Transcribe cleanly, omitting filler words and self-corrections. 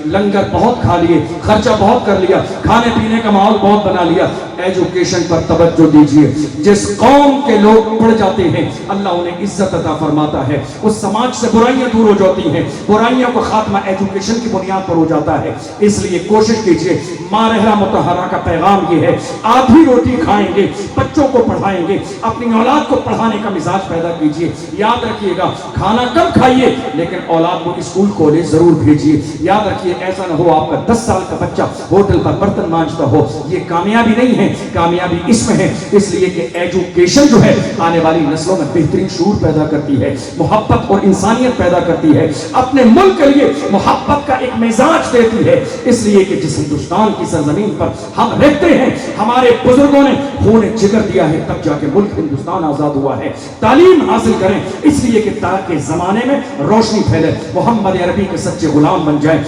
लंगर बहुत खा लिए, खर्चा बहुत कर लिया, खाने पीने का माहौल बहुत बना लिया। एजुकेशन पर तवज्जो दीजिए। जिस कौम के लोग पढ़ जाते हैं अल्लाह उन्हें इज्जत अता फरमाता है, उस समाज से बुराइयां दूर हो जाती हैं, बुराइयों को खात्मा एजुकेशन की बुनियाद पर हो जाता है। इसलिए कोशिश कीजिए। माँ रहरा मुतहरा का पैगाम ये है, आधी रोटी खाएंगे, बच्चों को पढ़ाएंगे, अपनी औलाद को पढ़ाने का मिजाज पैदा कीजिए। याद रखिएगा, खाना कम खाइए लेकिन औलाद को स्कूल कॉलेज जरूर भेजिए। याद रखिए, ऐसा ना हो आपका 10 साल का बच्चा होटल पर बर्तन मांजता हो। ये कामयाबी नहीं है, कामयाबी इसमें है। इसलिए कि एजुकेशन जो है आने वाली नस्लों में बेहतरीन शूर पैदा करती है, मोहब्बत और इंसानियत पैदा करती है, अपने मुल्क के लिए मोहब्बत का एक मिजाज देती है। इसलिए कि जिस हिंदुस्तान की सरजमीन पर हम रहते हैं, हमारे बुजुर्गों ने खून जिगर दिया है, तब जाके मुल्क हिंदुस्तान आजाद हुआ है। तालीम हासिल करें इसलिए कि ताकि जमाने में रोशनी फैले, मोहम्मद अरबी के सच्चे गुलाम बन जाए।